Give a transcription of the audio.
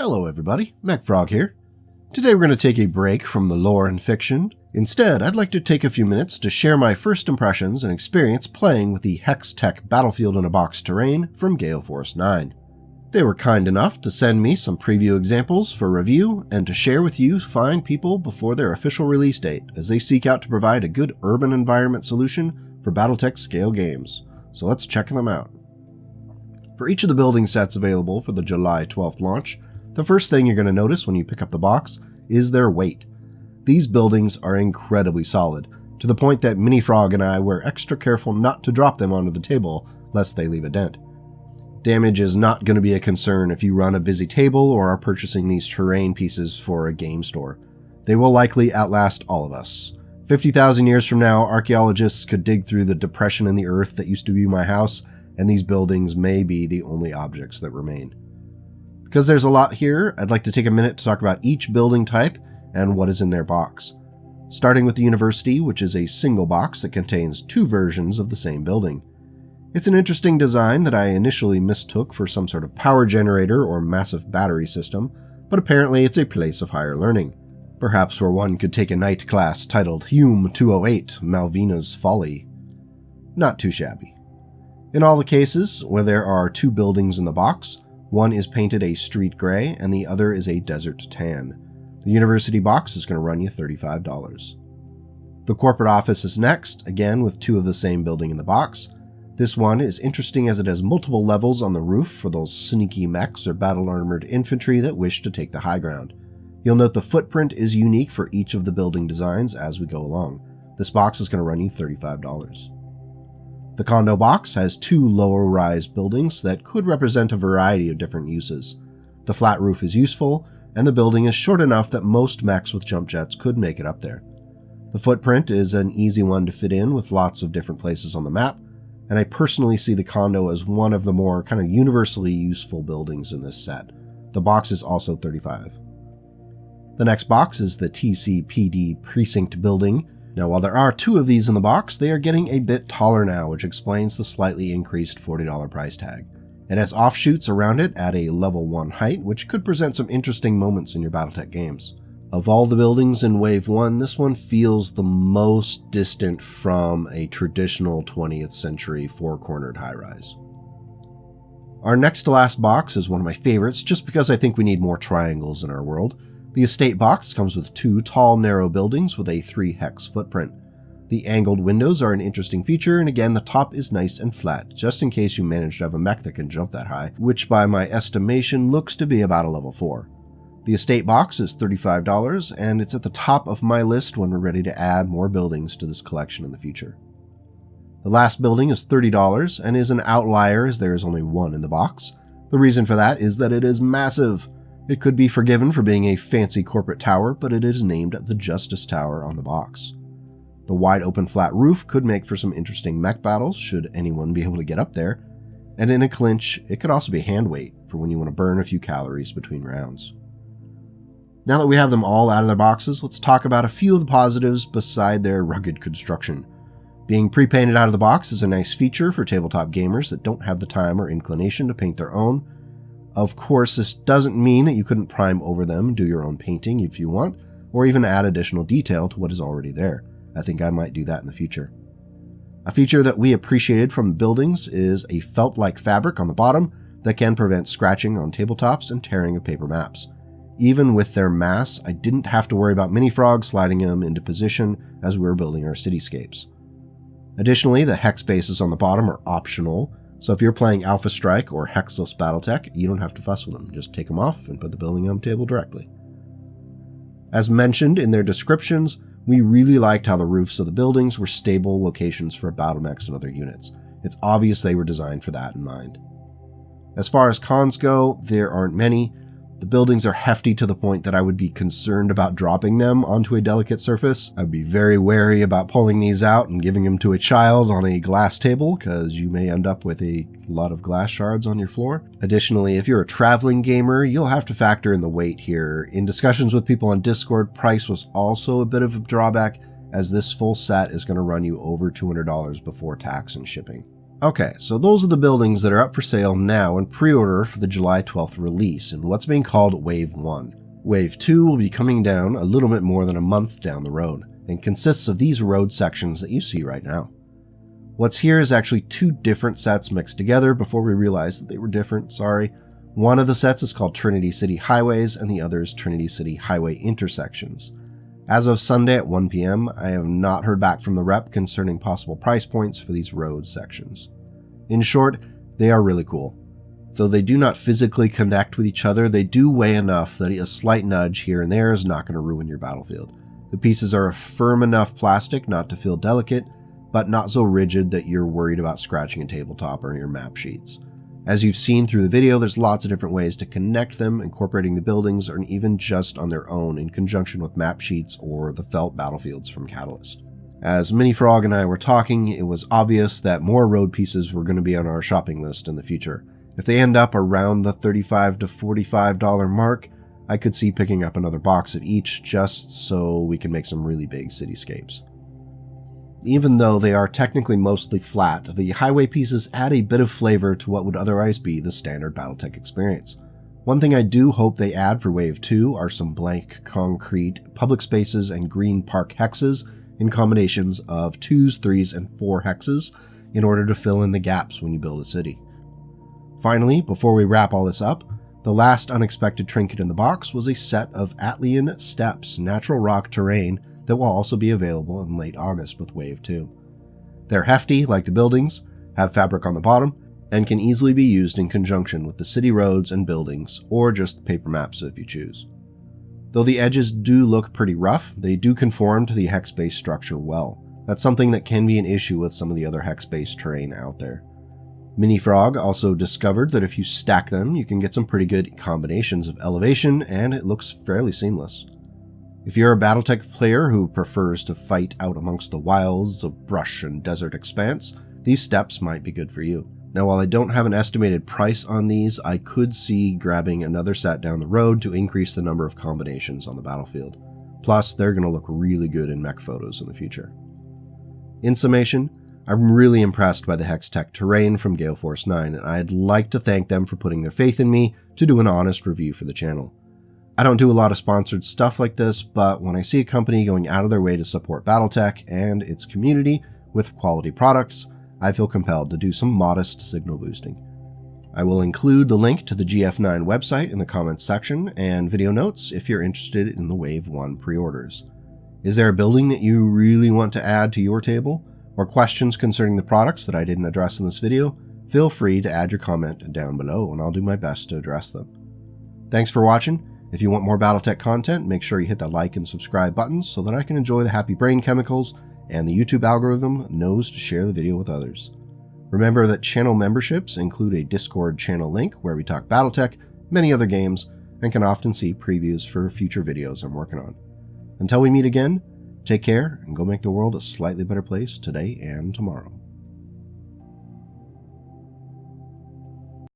Hello everybody, Mechfrog here. Today we're going to take a break from the lore and fiction. Instead, I'd like to take a few minutes to share my first impressions and experience playing with the HexTech Battlefield in a Box terrain from Gale Force 9. They were kind enough to send me some preview examples for review and to share with you fine people before their official release date as they seek out to provide a good urban environment solution for BattleTech scale games. So let's check them out. For each of the building sets available for the July 12th launch, the first thing you're going to notice when you pick up the box is their weight. These buildings are incredibly solid, to the point that Minifrog and I were extra careful not to drop them onto the table lest they leave a dent. Damage is not going to be a concern if you run a busy table or are purchasing these terrain pieces for a game store. They will likely outlast all of us. 50,000 years from now, archaeologists could dig through the depression in the earth that used to be my house, and these buildings may be the only objects that remain. Because there's a lot here, I'd like to take a minute to talk about each building type and what is in their box. Starting with the University, which is a single box that contains two versions of the same building. It's an interesting design that I initially mistook for some sort of power generator or massive battery system, but apparently it's a place of higher learning. Perhaps where one could take a night class titled Hume 208, Malvina's Folly. Not too shabby. In all the cases where there are two buildings in the box, one is painted a street gray and the other is a desert tan. The University box is going to run you $35. The corporate office is next, again with two of the same building in the box. This one is interesting as it has multiple levels on the roof for those sneaky mechs or battle-armored infantry that wish to take the high ground. You'll note the footprint is unique for each of the building designs as we go along. This box is going to run you $35. The condo box has two lower-rise buildings that could represent a variety of different uses. The flat roof is useful, and the building is short enough that most mechs with jump jets could make it up there. The footprint is an easy one to fit in with lots of different places on the map, and I personally see the condo as one of the more kind of universally useful buildings in this set. The box is also $35. The next box is the TCPD Precinct building. Now, while there are two of these in the box, they are getting a bit taller now, which explains the slightly increased $40 price tag. It has offshoots around it at a level 1 height, which could present some interesting moments in your BattleTech games. Of all the buildings in Wave 1, this one feels the most distant from a traditional 20th century four-cornered high-rise. Our next to last box is one of my favorites, just because I think we need more triangles in our world. The estate box comes with two tall, narrow buildings with a 3-hex footprint. The angled windows are an interesting feature, and again, the top is nice and flat, just in case you manage to have a mech that can jump that high, which by my estimation looks to be about a level 4. The estate box is $35, and it's at the top of my list when we're ready to add more buildings to this collection in the future. The last building is $30, and is an outlier as there is only one in the box. The reason for that is that it is massive. It could be forgiven for being a fancy corporate tower, but it is named the Justice Tower on the box. The wide open flat roof could make for some interesting mech battles should anyone be able to get up there, and in a clinch, it could also be hand weight for when you want to burn a few calories between rounds. Now that we have them all out of their boxes, let's talk about a few of the positives beside their rugged construction. Being pre-painted out of the box is a nice feature for tabletop gamers that don't have the time or inclination to paint their own. Of course, this doesn't mean that you couldn't prime over them and do your own painting if you want, or even add additional detail to what is already there. I think I might do that in the future. A feature that we appreciated from the buildings is a felt-like fabric on the bottom that can prevent scratching on tabletops and tearing of paper maps. Even with their mass, I didn't have to worry about Minifrog sliding them into position as we were building our cityscapes. Additionally, the hex bases on the bottom are optional, so if you're playing Alpha Strike or Hexless BattleTech, you don't have to fuss with them. Just take them off and put the building on the table directly. As mentioned in their descriptions, we really liked how the roofs of the buildings were stable locations for battle mechs and other units. It's obvious they were designed for that in mind. As far as cons go, there aren't many. The buildings are hefty to the point that I would be concerned about dropping them onto a delicate surface. I'd be very wary about pulling these out and giving them to a child on a glass table, because you may end up with a lot of glass shards on your floor. Additionally, if you're a traveling gamer, you'll have to factor in the weight here. In discussions with people on Discord, price was also a bit of a drawback, as this full set is going to run you over $200 before tax and shipping. Okay, so those are the buildings that are up for sale now and pre-order for the July 12th release in what's being called Wave 1. Wave 2 will be coming down a little bit more than a month down the road, and consists of these road sections that you see right now. What's here is actually two different sets mixed together before we realized that they were different, sorry. One of the sets is called Trinity City Highways and the other is Trinity City Highway Intersections. As of Sunday at 1 p.m, I have not heard back from the rep concerning possible price points for these road sections. In short, they are really cool. Though they do not physically connect with each other, they do weigh enough that a slight nudge here and there is not going to ruin your battlefield. The pieces are a firm enough plastic not to feel delicate, but not so rigid that you're worried about scratching a tabletop or your map sheets. As you've seen through the video, there's lots of different ways to connect them, incorporating the buildings or even just on their own in conjunction with map sheets or the felt battlefields from Catalyst. As Minifrog and I were talking, it was obvious that more road pieces were going to be on our shopping list in the future. If they end up around the $35 to $45 mark, I could see picking up another box of each just so we can make some really big cityscapes. Even though they are technically mostly flat, the highway pieces add a bit of flavor to what would otherwise be the standard BattleTech experience. One thing I do hope they add for Wave 2 are some blank concrete public spaces and green park hexes in combinations of 2s, 3s, and 4 hexes in order to fill in the gaps when you build a city. Finally, before we wrap all this up, the last unexpected trinket in the box was a set of Atlean Steps natural rock terrain that will also be available in late August with Wave 2. They're hefty, like the buildings, have fabric on the bottom, and can easily be used in conjunction with the city roads and buildings, or just paper maps if you choose. Though the edges do look pretty rough, they do conform to the hex-based structure well. That's something that can be an issue with some of the other hex-based terrain out there. Minifrog also discovered that if you stack them, you can get some pretty good combinations of elevation, and it looks fairly seamless. If you're a BattleTech player who prefers to fight out amongst the wilds of brush and desert expanse, these steps might be good for you. Now, while I don't have an estimated price on these, I could see grabbing another set down the road to increase the number of combinations on the battlefield. Plus, they're going to look really good in mech photos in the future. In summation, I'm really impressed by the HexTech terrain from Gale Force 9, and I'd like to thank them for putting their faith in me to do an honest review for the channel. I don't do a lot of sponsored stuff like this, but when I see a company going out of their way to support BattleTech and its community with quality products, I feel compelled to do some modest signal boosting. I will include the link to the GF9 website in the comments section and video notes if you're interested in the Wave 1 pre-orders. Is there a building that you really want to add to your table, or questions concerning the products that I didn't address in this video? Feel free to add your comment down below and I'll do my best to address them. Thanks for watching. If you want more BattleTech content, make sure you hit that like and subscribe buttons so that I can enjoy the happy brain chemicals and the YouTube algorithm knows to share the video with others. Remember that channel memberships include a Discord channel link where we talk BattleTech, many other games, and can often see previews for future videos I'm working on. Until we meet again, take care and go make the world a slightly better place today and tomorrow.